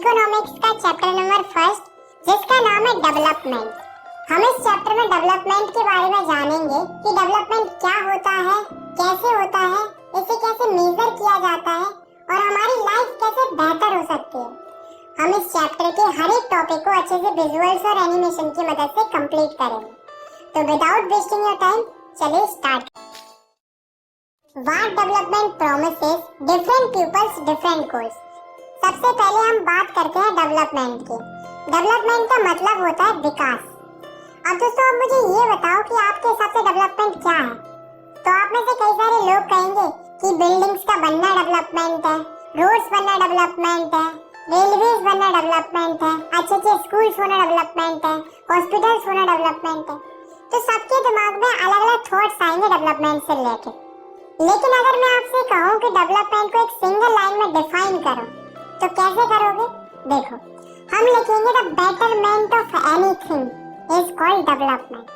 Economics का chapter number first, जिसका नाम है डेवलपमेंट। हम इस चैप्टर में डेवलपमेंट के बारे में जानेंगे कि डेवलपमेंट क्या होता है, कैसे होता है, इसे कैसे मेजर किया जाता है और हमारी लाइफ कैसे बेहतर हो सकती है। हम इस चैप्टर के हर एक टॉपिक को अच्छे से विजुअल्स और एनिमेशन की मदद से कंप्लीट करेंगे। तो विदाउट वेस्टिंग योर टाइम, चलिए start. What development promises different peoples different goals. सबसे पहले हम बात करते हैं डेवलपमेंट की। डेवलपमेंट का मतलब होता है विकास। अब दोस्तों, आप मुझे ये बताओ कि आपके हिसाब से डेवलपमेंट क्या है। तो आप में से कई सारे लोग कहेंगे कि बिल्डिंग्स का बनना डेवलपमेंट है, रोड्स बनना डेवलपमेंट है, रेलवेज बनना डेवलपमेंट है, अच्छे स्कूल्स होना डेवलपमेंट है, हॉस्पिटल्स होना डेवलपमेंट है। तो सबके दिमाग में अलग अलग थॉट्स आएंगे डेवलपमेंट से रिलेटेड। लेकिन अगर मैं आपसे कहूँ कि डेवलपमेंट को एक सिंगल लाइन में डिफाइन करो, तो कैसे करोगे? देखो, हम लिखेंगे the betterment of anything is called development.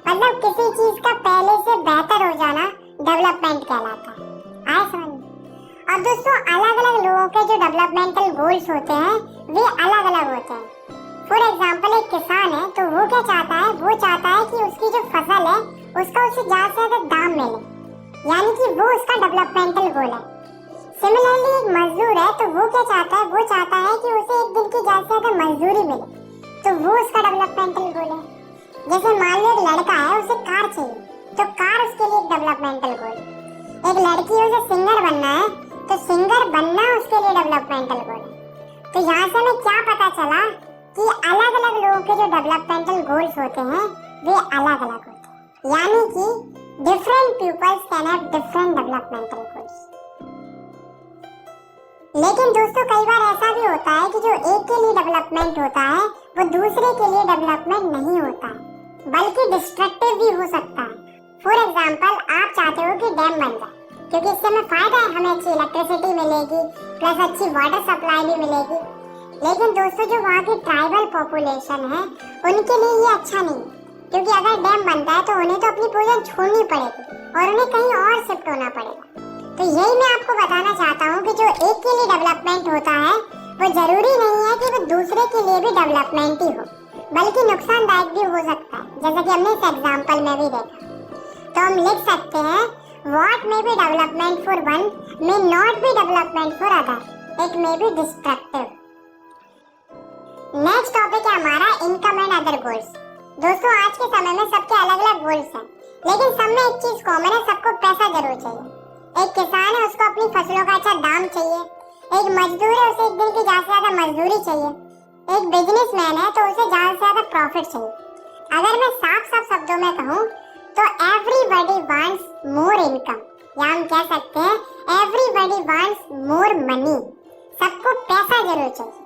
मतलब किसी चीज का पहले से बेहतर हो जाना डेवलपमेंट कहलाता है। आए समझ? अब दोस्तों, अलग अलग लोगों के जो डेवलपमेंटल गोल्स होते हैं वे अलग अलग होते हैं। फॉर एग्जाम्पल, एक किसान है तो वो क्या चाहता है? वो चाहता है कि उसकी जो फसल है उसका उसे ज्यादा से ज्यादा दाम मिले, यानी कि वो उसका डेवलपमेंटल गोल है। सिमिलरली, एक मजदूर है तो वो क्या चाहता है? वो चाहता है कि उसे एक दिन की ज्यादा से ज्यादा मजदूरी मिले, तो वो उसका डेवलपमेंटल गोल है। जैसे मान लो एक लड़का है, उसे कार चाहिए, तो कार उसके लिए एक डेवलपमेंटल गोल है। एक लड़की है, उसे सिंगर बनना है, तो सिंगर बनना उसके लिए डेवलपमेंटल गोल है। तो यहाँ से हमें क्या पता चला कि अलग अलग लोगों के जो डेवलपमेंटल गोल्स होते हैं वे अलग अलग होते हैं, यानी कि different pupils can have different developmental goals। लेकिन दोस्तों, कई बार ऐसा भी होता है कि जो एक के लिए डेवलपमेंट होता है वो दूसरे के लिए डेवलपमेंट नहीं होता है, बल्कि डिस्ट्रक्टिव भी हो सकता है। फॉर एग्जांपल, आप चाहते हो कि डैम बन जाए क्योंकि इससे हमें फायदा है, हमें अच्छी इलेक्ट्रिसिटी मिलेगी प्लस अच्छी वाटर सप्लाई भी मिलेगी। लेकिन दोस्तों, जो वहाँ की ट्राइबल पॉपुलेशन है उनके लिए ये अच्छा नहीं, क्योंकि अगर डैम बनता है तो उन्हें तो अपनी पोजीशन छोड़नी पड़ेगी और उन्हें कहीं और शिफ्ट होना पड़ेगा। तो यही मैं आपको बताना चाहता हूँ कि जो एक के लिए डेवलपमेंट होता है वो जरूरी नहीं है कि वो दूसरे के लिए भी डेवलपमेंट ही हो, बल्कि नुकसानदायक भी हो सकता है, जैसा कि हमने इस एग्जाम्पल में भी देखा। तो हम लिख सकते हैं what may be development for one may not be development for other, it may be destructive. Next topic है हमारा इनकम एंड अदर गोल्स। दोस्तों, आज के समय में सबके अलग अलग गोल्स हैं, लेकिन सब में एक चीज कॉमन है, सबको पैसा जरूर चाहिए। एक किसान है, उसको अपनी फसलों का अच्छा दाम चाहिए। एक मजदूर है, उसे एक दिन की ज्यादा से ज्यादा मजदूरी चाहिए। एक बिजनेसमैन है तो उसे ज्यादा से ज्यादा प्रॉफिट चाहिए। अगर मैं साफ साफ शब्दों में कहूँ तो एवरीबॉडी वांट्स मोर इनकम, या हम कह सकते हैं एवरीबॉडी वांट्स मोर मनी। सबको पैसा जरूर चाहिए।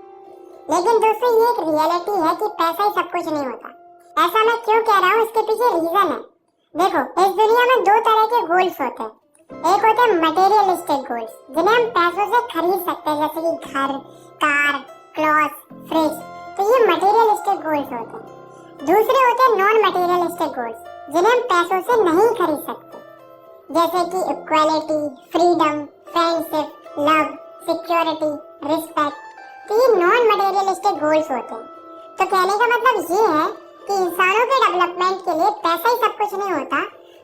लेकिन दोस्तों, ये एक रियलिटी है कि पैसा ही सब कुछ नहीं होता। ऐसा मैं क्यों कह रहा हूँ, इसके पीछे रीजन है। देखो, इस दुनिया में दो तरह के गोल्स होते हैं। एक होते हैं मटेरियलिस्टिक गोल्स, जिन्हें हम पैसों से खरीद सकते हैं, जैसे कि घर, कार, क्लॉथ, फ्रिज। तो ये मटेरियलिस्टिक गोल्स होते हैं। दूसरे होते हैं नॉन मटेरियलिस्टिक गोल्स, जिन्हें हम पैसों से नहीं खरीद सकते, जैसे कि equality, freedom, friendship, love, security, respect. तो ये नॉन मटेरियलिस्टिक गोल्स होते हैं। तो कहने का मतलब ये है कि इंसानों के डेवलपमेंट के लिए पैसा ही सब कुछ नहीं होता,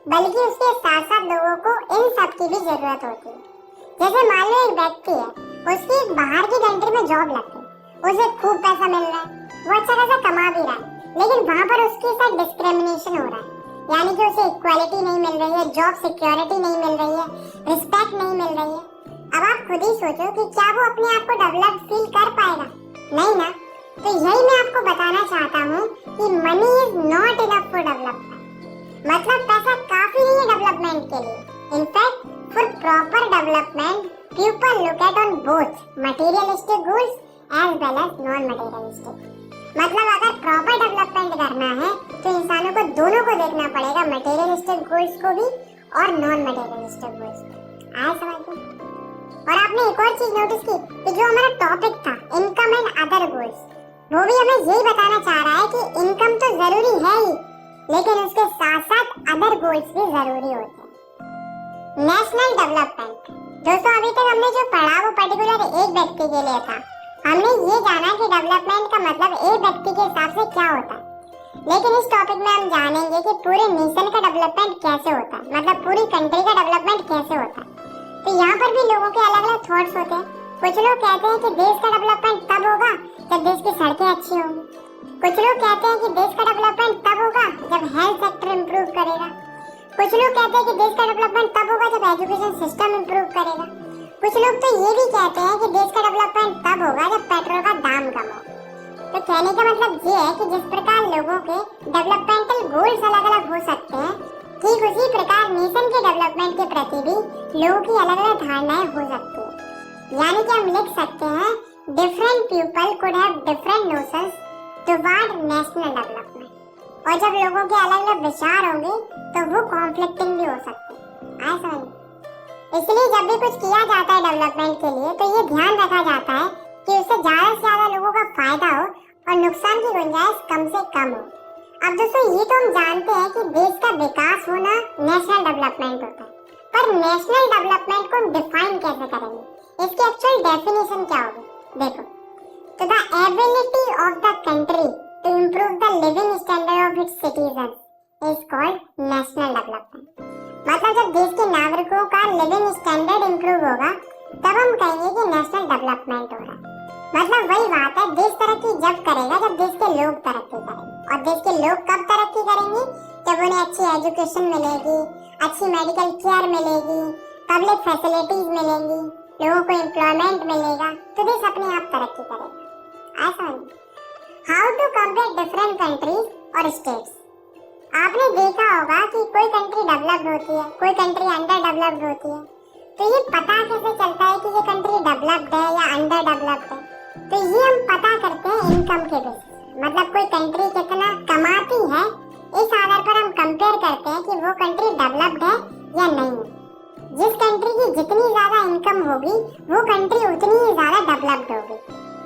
बल्कि उसके साथ साथ लोगों को इन सब की भी जरूरत होती है। जैसे मान लो एक व्यक्ति है, उसकी बाहर की कंट्री में जॉब लग गई, उसे खूब पैसा मिल रहा है, वो अच्छा खासा कमा भी रहा है, लेकिन वहाँ पर उसके साथ डिस्क्रिमिनेशन हो रहा है, यानी कि उसे इक्वालिटी नहीं मिल रही है, जॉब सिक्योरिटी नहीं मिल रही है, रिस्पेक्ट नहीं मिल रही है। अब आप खुद ही सोचो कि क्या वो अपने आप को डेवलप फील कर पाएगा? नहीं ना। तो यही मैं आपको बताना चाहता हूँ कि money is not enough for development. मतलब पैसा काफी नहीं है डेवलपमेंट के लिए। In fact for proper development people look at on both materialistic goals as well as non materialistic. मतलब अगर प्रॉपर डेवलपमेंट करना है तो इंसानों को दोनों को देखना पड़ेगा, मटेरियलिस्टिक गोल्स को भी और नॉन मटेरियलिस्टिक गोल्स को। आया समझ में? और आपने एक और चीज नोटिस की कि जो हमारा टॉपिक था इनकम एंड अदर गोल्स, वो भी हमें यही बताना चाह रहा है कि इनकम तो जरूरी है ही, लेकिन उसके साथ साथ अदर गोल्स भी जरूरी होते हैं। National development. दोस्तों, अभी तक हमने जो पढ़ा वो पर्टिकुलर एक व्यक्ति के लिए था, हमने ये जाना कि डेवलपमेंट का मतलब एक व्यक्ति के हिसाब से क्या होता है, लेकिन इस टॉपिक में हम जानेंगे कि पूरे नेशन का डेवलपमेंट कैसे होता है, मतलब पूरी कंट्री का डेवलपमेंट कैसे होता है। तो यहाँ पर भी लोगों के अलग अलग थॉट्स होते हैं। कुछ लोग कहते हैं कि देश का डेवलपमेंट तब होगा जब देश की सड़कें अच्छी होंगी। कुछ लोग कहते हैं कि देश का डेवलपमेंट तब होगा जब हेल्थ सेक्टर इम्प्रूव करेगा। कुछ लोग कहते हैं कि देश का डेवलपमेंट तब होगा जब एजुकेशन सिस्टम इम्प्रूव करेगा। कुछ लोग तो ये भी कहते हैं कि देश का डेवलपमेंट तब होगा जब पेट्रोल का दाम कम हो। तो कहने का मतलब ये है कि जिस प्रकार लोगों के डेवलपमेंटल गोल्स अलग अलग हो सकते हैं, ठीक उसी प्रकार नेशन के डेवलपमेंट के प्रति भी लोगों की अलग अलग धारणाएं हो सकती है। यानी कि हम लिख सकते हैं different people could have different notions toward national development. और जब लोगों के अलग अलग विचार होंगे तो वो कॉन्फ्लिक्टिंग भी हो सकते हैं। ऐसा नहीं, इसलिए जब भी कुछ किया जाता है डेवलपमेंट के लिए तो ये ध्यान रखा जाता है कि उससे ज्यादा से ज्यादा लोगों का फायदा हो और नुकसान की गुंजाइश कम से कम हो। अब दोस्तों ये तो हम जानते हैं कि देश का विकास होना नेशनल डेवलपमेंट होता है, पर नेशनल डेवलपमेंट को हम डिफाइन कैसे करेंगे, इसकी एक्चुअल डेफिनेशन क्या होगी? देखो, तो the ability of the country to improve the living standard of its citizens is called national development. मतलब जब देश के नागरिकों का लिविंग स्टैंडर्ड इम्प्रूव होगा तब हम कहेंगे कि नेशनल डेवलपमेंट हो रहा है। मतलब वही बात है, देश तरक्की जब करेगा जब देश के लोग तरक्की करेंगे। और देश के लोग कब तरक्की करेंगे? जब उन्हें अच्छी एजुकेशन मिलेगी, अच्छी मेडिकल केयर मिलेगी, पब्लिक फैसिलिटीज मिलेंगी, लोगों को एम्प्लॉयमेंट मिलेगा, तो देश अपने आप तरक्की करेगा। ऐसा नहीं। How to compare different countries और स्टेट्स। आपने देखा होगा कि कोई कंट्री डेवलप्ड होती है, कोई कंट्री अंडर डेवलप्ड होती है, तो ये पता कैसे चलता है कि ये कंट्री डेवलप्ड है या अंडर डेवलप्ड है? तो ये हम पता करते हैं इनकम के बेसिस, मतलब कोई कंट्री कितना कमाती है इस आधार पर हम कंपेयर करते हैं कि वो कंट्री डेवलप्ड है या नहीं है। जिस कंट्री की जितनी ज्यादा इनकम होगी वो कंट्री उतनी ही ज्यादा डेवलप्ड होगी।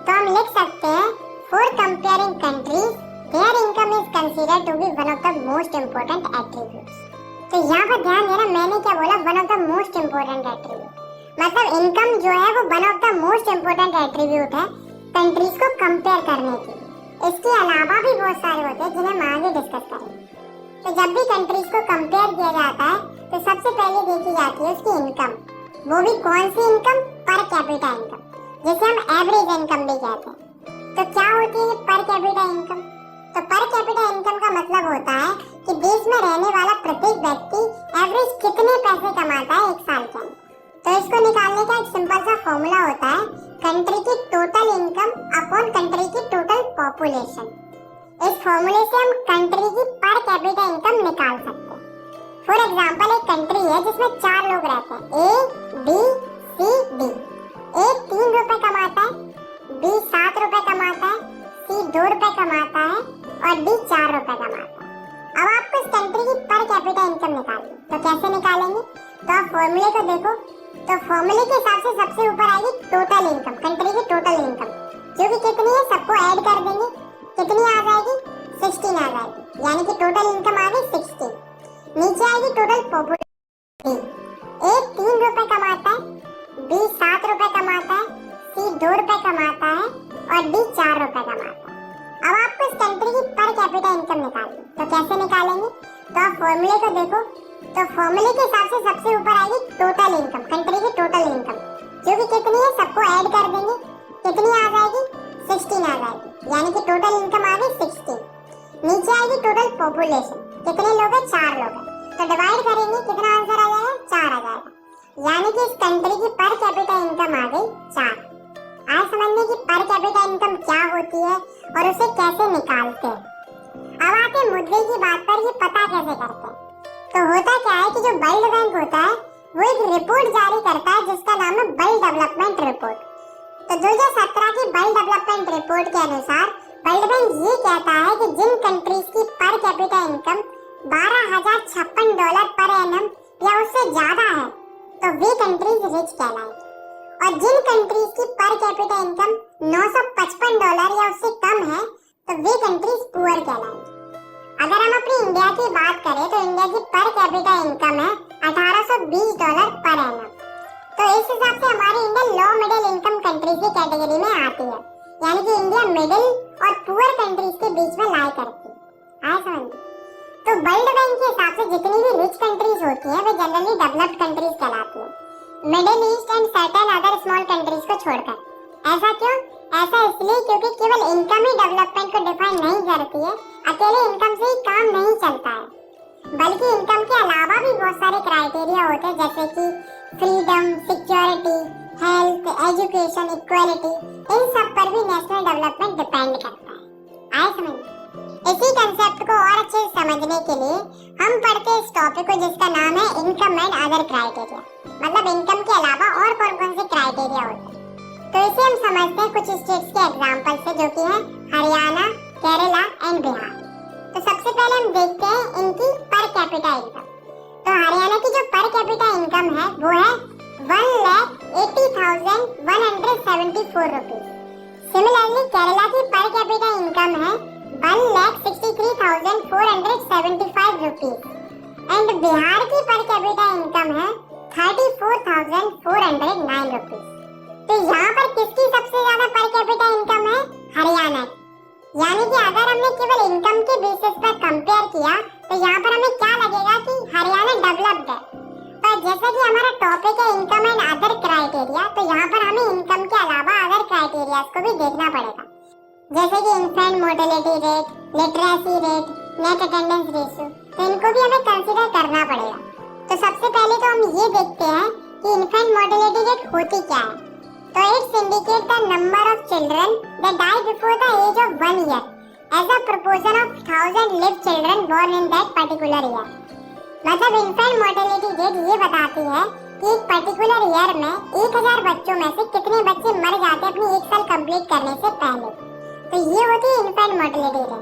तो हम लिख सकते हैं for comparing countries their income is considered to be one of the most important attributes. तो यहाँ पर ध्यान देना, मैंने क्या बोला? One of the most important attribute. मतलब इनकम जो है वो one of the most important attribute है कंट्रीज को कंपेयर करने के लिए। इसके अलावा भी बहुत सारे होते हैं जिन्हें हम आगे डिस्कस करेंगे। तो जब भी कंट्रीज को कंपेयर किया जाता है तो सबसे पहले देखी जाती है उसकी इनकम। वो भी कौन सी इनकम? पर कैपिटा इनकम, जिसे हम एवरेज इनकम भी कहते हैं। तो क्या होती है पर कैपिटा इनकम? तो पर कैपिटा इनकम का मतलब होता है कि देश में रहने वाला प्रत्येक व्यक्ति एवरेज कितने पैसे कमाता है एक साल के अंदर। तो इसको निकालने का एक सिंपल सा फॉर्मूला होता है कंट्री की टोटल इनकम अपॉन कंट्री की टोटल पॉपुलेशन। इस फॉर्मूले से हम कंट्री की पर कैपिटा इनकम निकाल सकते हैं। फॉर एग्जांपल एक कंट्री है जिसमें 4 लोग रहते हैं, ए बी सी डी। ए 3 रुपए कमाता है, बी 7 रुपए कमाता है, सी 2 रुपए कमाता है और डी 4 रुपए कमाता है। अब आपको इस कंट्री की पर कैपिटा इनकम निकालनी, तो कैसे निकालेंगे? तो आप फॉर्मूले को देखो, तो फॉर्मूले के हिसाब से सबसे ऊपर आएगी टोटल इनकम, कंट्री की टोटल इनकम, जो कि कितनी है सबको ऐड कर देंगे, कितनी आ जाएगी? 16 आ जाएगी, यानी कि टोटल इनकम आ गई 16। नीचे आएगी टोटल पॉपुलेशन। ए 3 रुपए कमाता है, बी 7 रुपए कमाता है, सी 2 रुपए कमाता है और डी 4 रुपए कमाता है। अब आपको इस कंट्री की पर कैपिटा इनकम निकालनी, तो कैसे निकालेंगे? तो आप फॉर्मूले को देखो, तो फॉर्मूले के हिसाब से सबसे ऊपर आएगी टोटल इनकम, कंट्री की टोटल इनकम, जो कि कितनी है सबको ऐड कर देंगे, कितनी आ जाएगी? 16 आ जाएगी, यानी कि टोटल इनकम आ गई 16। नीचे आएगी टोटल पॉपुलेशन, कितने लोग हैं? 4 लोग हैं, तो डिवाइड करेंगे, कितना आंसर आ जाएगा? 4 आ जाएगा, यानी कि इस कंट्री की पर कैपिटा इनकम आ गई 4। आज समझने की पर कैपिटा इनकम क्या होती है और उसे कैसे निकालते हैं। अब आते हैं मुद्दे की बात पर, ये पता कैसे करते हैं। तो होता क्या है कि जो वर्ल्ड बैंक होता है वो एक रिपोर्ट जारी करता है जिसका नाम है वर्ल्ड डेवलपमेंट रिपोर्ट। तो 2017 की वर्ल्ड डेवलपमेंट रिपोर्ट के अनुसार वर्ल्ड बैंक ये कहता है कि जिन कंट्रीज की per capita income $12,056 per annum या उससे ज्यादा है तो वे कंट्रीज रिच कहलाएंगी, और जिन कंट्रीज की पर कैपिटा इनकम $955 या उससे कम है तो वे कंट्रीज पुअर कहलाएंगी। अगर हम अपनी इंडिया की बात करें तो इंडिया की पर कैपिटा इनकम है $1820 पर एनम। तो इस हिसाब से हमारी India low middle income country countries की कैटेगरी में आती है, यानी कि इंडिया मिडिल और पुअर कंट्रीज के बीच में लाई करती है। आया समझ? तो वर्ल्ड बैंक के हिसाब से जितनी भी रिच कंट्रीज होती हैं वे जनरली डेवलप्ड कंट्रीज कहलाती हैं, middle east and certain other small countries को छोड़कर। ऐसा क्यों? ऐसा इसलिए क्योंकि केवल इनकम ही डेवलपमेंट को डिफाइन नहीं करती है, अकेले इनकम से ही काम नहीं चलता है, बल्कि इनकम के अलावा भी बहुत सारे क्राइटेरिया होते हैं, जैसे कि freedom, security, health, education, equality, इन सब पर भी नेशनल डेवलपमेंट डिपेंड करता है। आए समझ? इसी कंसेप्ट को और अच्छे से समझने के लिए हम पढ़ते हैं इस टॉपिक को, जिसका नाम है इनकम एंड अदर क्राइटेरिया, मतलब इनकम के अलावा और कौन कौन से क्राइटेरिया होते हैं। तो इसे हम समझते हैं कुछ स्टेट्स के एग्जांपल से, जो कि हैं हरियाणा, केरला एंड बिहार। तो सबसे पहले हम देखते हैं इनकी पर कैपिटा इनकम। तो हरियाणा की जो पर कैपिटा इनकम है वो है 1,80,174 रुपीज। सिमिलरली केरला की पर कैपिटा इनकम है 1,63,475 रुपीज एंड बिहार की पर कैपिटा इनकम है 34,409 रुपीज। तो यहाँ पर किसकी सबसे ज्यादा पर कैपिटा इनकम है? हरियाणा की। यानी कि अगर हमने केवल इनकम के बेसिस पर कंपेयर किया तो यहाँ पर हमें क्या लगेगा कि हरियाणा डेवलप्ड है, पर जैसा कि हमारा टॉपिक है इनकम एंड अदर क्राइटेरिया, तो यहाँ पर हमें इनकम के अलावा अदर क्राइटेरिया को भी देखना पड़ेगा, जैसे कि infant mortality rate, literacy rate, net attendance ratio, तो इनको भी हमें कंसीडर करना पड़ेगा। तो सबसे पहले तो हम ये देखते हैं कि इन्फेंट मोर्टेलिटी रेट होती क्या है। तो it's indicate the number of children that die before the age of 1 year as a proportion of 1000 live children born in that particular year. मतलब इन्फेंट मोर्टेलिटी रेट ये बताती है कि एक पर्टिकुलर ईयर में 1000 बच्चों में से कितने बच्चे मर जाते हैं अपनी 1 साल कंप्लीट करने से पहले। तो ये होती है इन्फेंट मोर्टेलिटी रेट।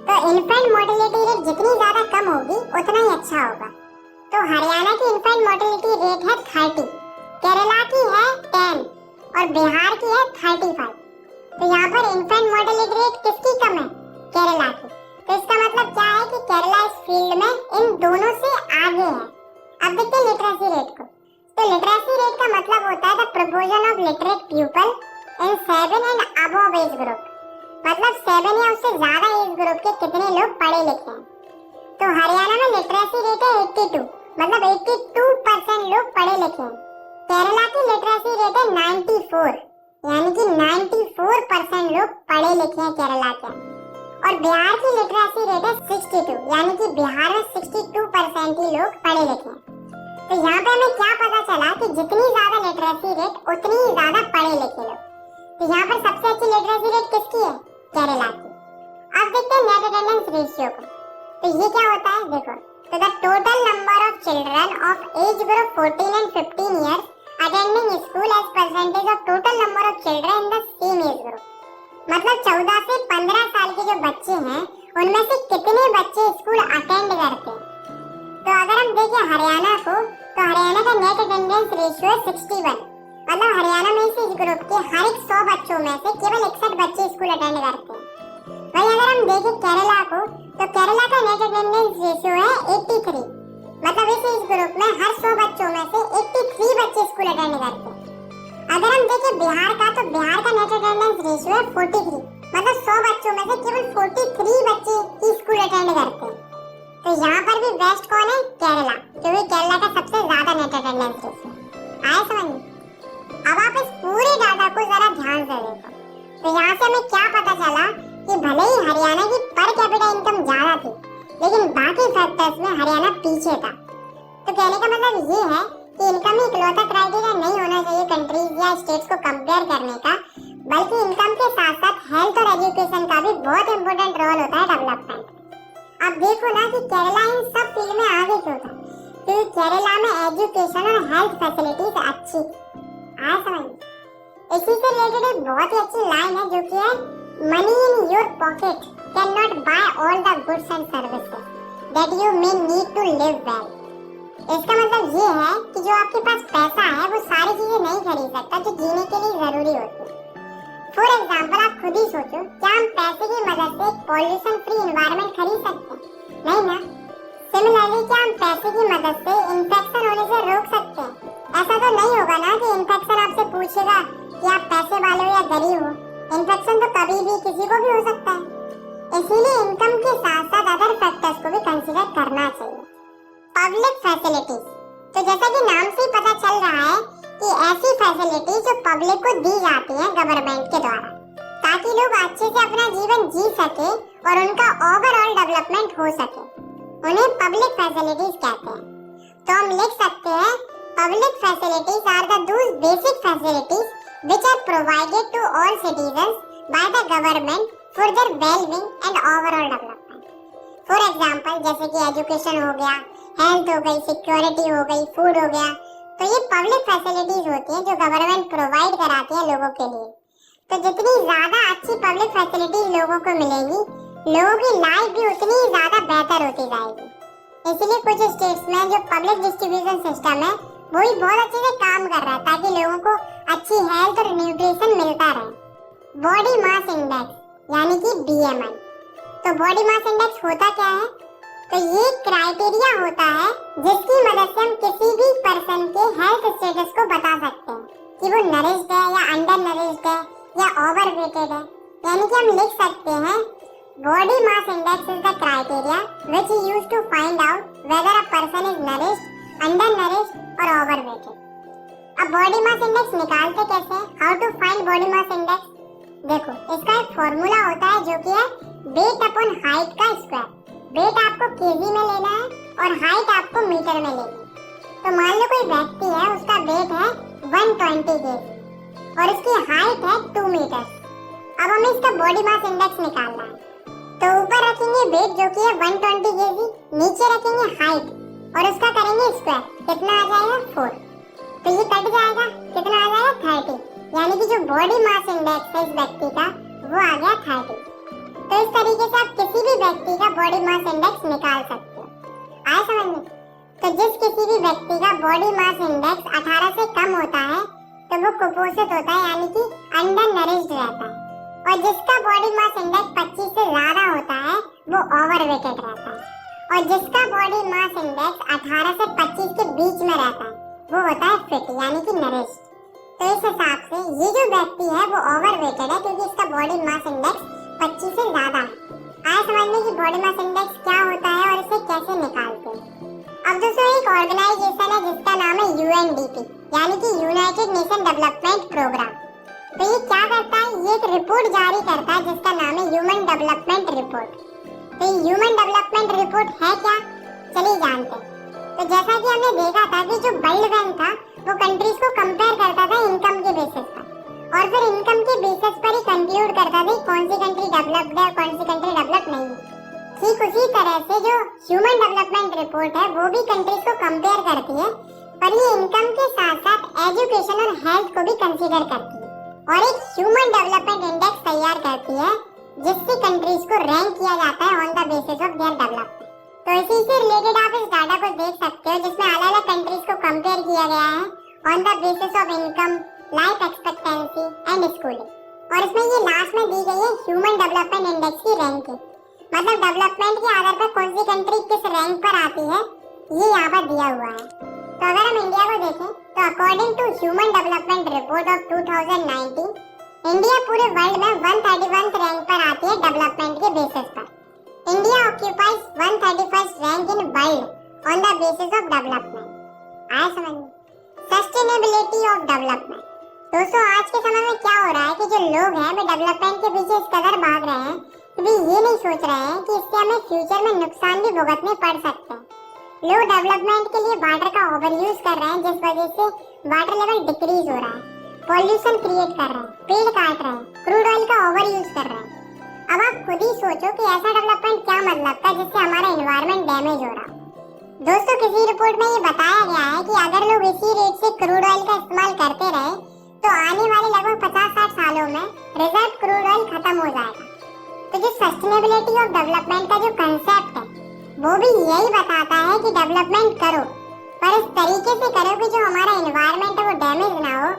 तो इन्फेंट मोर्टेलिटी रेट जितनी ज्यादा कम होगी उतना ही अच्छा होगा। तो हरियाणा की इन्फेंट मोर्टेलिटी रेट है 30, केरला की है 10 और बिहार की है 35। तो यहाँ पर इन्फेंट मोर्टेलिटी रेट किसकी कम है? केरला की। तो इसका मतलब क्या है कि केरला इस फील्ड में इन दोनों से आगे है। अब देखते हैं लिटरेसी रेट को। तो लिटरेसी रेट का मतलब होता है the proportion of literate people in 7 and above as group, मतलब 7 या उससे ज्यादा एज ग्रुप के कितने लोग पढ़े लिखे हैं। तो हरियाणा में लिटरेसी रेट है 82, मतलब 82% लोग पढ़े लिखे हैं। केरला की लिटरेसी रेट है 94, यानी कि 94% लोग पढ़े लिखे हैं केरला के। और बिहार की लिटरेसी रेट है 62, यानी कि बिहार में 62% ही लोग पढ़े लिखे हैं। तो यहाँ पे हमें क्या पता चला कि जितनी ज्यादा लिटरेसी रेट उतनी ही ज्यादा पढ़े लिखे लोग। तो यहाँ पर सबसे अच्छी लिटरेसी रेट किसकी है? केरला की। अब देखते हैं नेट अटेंडेंस रेशियो को। तो ये क्या होता है देखो, तो the total number of children of age group 14 and 15 years attending school as percentage of total number of children in the same age group, मतलब 14 से 15 साल के जो बच्चे हैं उनमें से कितने बच्चे स्कूल अटेंड करते हैं। तो अगर हम देखें हरियाणा को, तो हरियाणा का नेट अटेंडेंस रेशियो है 61, मतलब हरियाणा में इस ग्रुप के हर एक 100 बच्चों में से केवल 61 बच्चे स्कूल अटेंड करते हैं। वहीं अगर हम देखें केरला को, तो केरला का नेट अटेंडेंस रेशियो है 83, मतलब इस ग्रुप में हर 100 बच्चों में से 83 बच्चे स्कूल अटेंड करते हैं। अगर हम देखें बिहार का, तो बिहार का नेट अटेंडेंस रेशियो है 43, मतलब 100 बच्चों में से केवल 43 बच्चे ही स्कूल अटेंड करते हैं। तो यहाँ पर भी बेस्ट कौन है? केरला, क्योंकि केरला का सबसे ज्यादा नेट अटेंडेंस रेशियो। आए समझ? अब आप इस पूरे डाटा को जरा ध्यान से देखो। तो यहाँ से हमें क्या पता चला कि भले ही हरियाणा की पर कैपिटा इनकम ज्यादा थी, लेकिन बाकी फैक्टर्स में हरियाणा पीछे था। तो कहने का मतलब ये है कि इनकम ही इकलौता क्राइटेरिया नहीं होना चाहिए कंट्रीज या स्टेट्स को कंपेयर करने का, बल्कि इनकम के साथ साथ हेल्थ और एजुकेशन का भी बहुत इंपॉर्टेंट रोल होता है डेवलपमेंट। अब देखो ना कि केरला इन सब फील्ड में आगे क्यों था, क्योंकि केरला में एजुकेशन और हेल्थ फैसिलिटीज अच्छी। आ समझ? इसी से रिलेटेड एक बहुत ही अच्छी लाइन है जो कि है money in your pocket can not buy all the goods and services that you may need to live well. इसका मतलब ये है कि जो आपके पास पैसा है वो सारी चीजें नहीं खरीद सकता जो जीने के लिए जरूरी होती है। फॉर एग्जाम्पल आप खुद ही सोचो, क्या हम पैसे की मदद से पॉल्यूशन फ्री एनवायरनमेंट खरीद सकते हैं? नहीं ना। सिमिलरली क्या हम पैसे की मदद से इन्फेक्शन होने से रोक सकते हैं? ऐसा तो नहीं होगा ना कि इन्फेक्शन आपसे पूछेगा कि आप पैसे वाले हो या गरीब हो, इन्फेक्शन तो कभी भी किसी को भी हो सकता है। इसीलिए इनकम के साथ साथ अदर फैक्टर्स को भी कंसीडर करना चाहिए। पब्लिक फैसिलिटीज, तो जैसा कि नाम से ही पता चल रहा है कि ऐसी फैसिलिटीज जो पब्लिक को दी जाती हैं गवर्नमेंट के द्वारा, ताकि लोग अच्छे से अपना जीवन जी सके और उनका ओवरऑल डेवलपमेंट हो सके, उन्हें पब्लिक फैसिलिटीज कहते हैं। तो हम लिख सकते हैं public facilities are the those basic facilities which are provided to all citizens by the government for their wellbeing and overall development. For example, जैसे कि एजुकेशन हो गया, हेल्थ हो गई, सिक्योरिटी हो गई, फूड हो गया, तो ये पब्लिक फैसिलिटीज होती हैं जो गवर्नमेंट प्रोवाइड कराती है लोगों के लिए। तो जितनी ज्यादा अच्छी पब्लिक फैसिलिटीज लोगों को मिलेंगी, लोगों की लाइफ भी उतनी ही ज्यादा बेहतर होती जाएगी। इसलिए कुछ स्टेट्स में जो पब्लिक डिस्ट्रीब्यूशन सिस्टम है वो ही बहुत अच्छे से काम कर रहा है, ताकि लोगों को अच्छी हेल्थ और न्यूट्रिशन मिलता रहे। बॉडी मास इंडेक्स यानी कि BMI। तो बॉडी मास इंडेक्स होता क्या है? तो ये क्राइटेरिया होता है जिसकी मदद से हम किसी भी पर्सन के हेल्थ स्टेटस को बता सकते हैं कि वो नरिश्ड है या अंडर नरिश्ड है या ओवरवेटेड है। यानी कि हम लिख सकते हैं body mass index is the criteria which is used to find out whether a person is nourished, under nourished और ओवरवेटेड। अब बॉडी मास इंडेक्स निकालते कैसे हैं? How to find body mass index? देखो, इसका एक फॉर्मूला होता है जो कि है वेट अपॉन हाइट का स्क्वायर। वेट आपको केजी में लेना है और हाइट आपको मीटर में लेनी है। तो मान लो कोई व्यक्ति है, उसका वेट है 120 केजी और उसकी हाइट है 2 मीटर। अब हमें इसका बॉडी मास इंडेक्स निकालना है। तो ऊपर रखेंगे वेट जो कि है 120 केजी, नीचे रखेंगे हाइट और उसका करेंगे स्क्वायर। कितना आ जाएगा? 4। तो ये कट जाएगा, कितना आ जाएगा? 30। यानी कि जो बॉडी मास इंडेक्स है इस व्यक्ति का वो आ गया 30। तो इस तरीके से आप किसी भी व्यक्ति का बॉडी मास इंडेक्स निकाल सकते हो। आया समझ में? तो जिस किसी भी व्यक्ति का बॉडी मास इंडेक्स 18 से कम होता है तो वो कुपोषित होता है, यानी कि अंडर नरिश्ड रहता है। और जिसका बॉडी मास इंडेक्स 25 से ज्यादा होता है वो ओवरवेटेड रहता है। और जिसका बॉडी मास इंडेक्स 18 से 25 के बीच में रहता है वो होता है फिट, यानी कि नरिश्ड। तो इस हिसाब से ये जो व्यक्ति है वो ओवरवेटेड है क्योंकि इसका बॉडी मास इंडेक्स 25 से ज्यादा है। आया समझने की बॉडी मास इंडेक्स क्या होता है और इसे कैसे निकालते हैं। अब दोस्तों, एक ऑर्गेनाइजेशन है जिसका नाम है UNDP, यानी कि यूनाइटेड नेशन डेवलपमेंट प्रोग्राम। तो ये क्या करता है? ये एक रिपोर्ट जारी करता है जिसका नाम है ह्यूमन डेवलपमेंट रिपोर्ट। तो ये ह्यूमन डेवलपमेंट रिपोर्ट है क्या? चलिए जानते हैं। तो जैसा कि हमने देखा था कि जो वर्ल्ड बैंक था वो कंट्रीज को कंपेयर करता था इनकम के बेसिस पर, और फिर इनकम के बेसिस पर ही कंक्लूड करता था कौन सी कंट्री डेवलप्ड है और कौन सी कंट्री डेवलप नहीं है। ठीक उसी तरह से जो ह्यूमन डेवलपमेंट रिपोर्ट है वो भी कंट्रीज को कंपेयर करती है, पर ये इनकम के साथ साथ एजुकेशन और हेल्थ को भी कंसीडर करती है और एक ह्यूमन डेवलपमेंट इंडेक्स तैयार करती है जिससे कंट्रीज को रैंक किया जाता है on the basis of their development. तो इसी से रिलेटेड आप इस डाटा को देख सकते हो जिसमें अलग-अलग कंट्रीज को कंपेयर किया गया है on the basis of income, life expectancy and schooling. और इसमें ये लास्ट में दी गई है ह्यूमन डेवलपमेंट इंडेक्स की रैंकिंग, मतलब डेवलपमेंट के आधार पर कौन सी कंट्री किस रैंक पर आती है ये यहाँ पर दिया हुआ है। तो अगर हम इंडिया को देखें तो according to human development report of 2019, India पूरे वर्ल्ड में 131th रैंक पर आती है डेवलपमेंट के बेसिस पर। India occupies 131st rank in world on the basis of development. आया समझ में? Sustainability of development. दोस्तों, आज के समय में क्या हो रहा है कि जो लोग हैं वे डेवलपमेंट के पीछे इस कदर भाग रहे हैं कि वे ये नहीं सोच रहे हैं कि इससे हमें फ्यूचर में नुकसान भी भुगतने पड़ सकते हैं। लोग डेवलपमेंट के लिए वाटर का ओवर यूज कर रहे हैं जिस वजह से वाटर लेवल डिक्रीज हो रहा है, पॉल्यूशन क्रिएट कर रहे हैं, पेड़ काट रहे हैं, क्रूड ऑयल का ओवर यूज कर रहे हैं। अब आप खुद ही सोचो कि ऐसा डेवलपमेंट क्या मतलब था जिससे हमारा एनवायरनमेंट डैमेज हो रहा। दोस्तों, किसी रिपोर्ट में ये बताया गया है कि अगर लोग इसी रेट से क्रूड ऑयल का इस्तेमाल करते रहे तो आने वाले लगभग 50-60 सालों में रिजर्व क्रूड ऑयल खत्म हो जाएगा। तो जो सस्टेनेबिलिटी ऑफ डेवलपमेंट का जो कंसेप्ट है वो भी यही बताता है कि डेवलपमेंट करो, पर इस तरीके से करो कि जो हमारा एनवायरनमेंट है वो डैमेज ना हो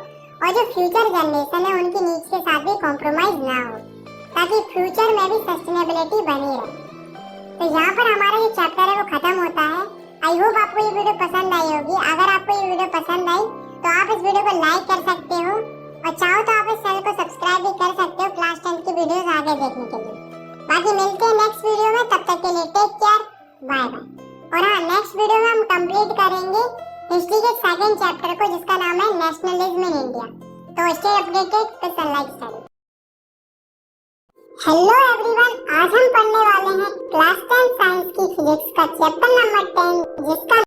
और जो फ्यूचर जनरेशन है उनकी नीड्स के साथ भी कॉम्प्रोमाइज ना हो, ताकि फ्यूचर में भी सस्टेनेबिलिटी बनी रहे। तो यहाँ पर हमारा जो चैप्टर है वो खत्म होता है। आई होप आपको ये वीडियो पसंद आई होगी। अगर आपको ये वीडियो पसंद आई तो आप इस वीडियो को लाइक कर सकते हो और चाहो तो मिलते हैं नेक्स्ट वीडियो में, तब तक के लिए टेक केयर, बाय बाय। और हाँ, नेक्स्ट वीडियो में हम कंप्लीट करेंगे हिस्ट्री के सेकंड चैप्टर को, जिसका नाम है नेशनलिज्म इन इंडिया। तो stay updated with sunlight study. Hello everyone, आज हम पढ़ने वाले हैं क्लास 10 साइंस की फिजिक्स का चैप्टर नंबर 10, जिसका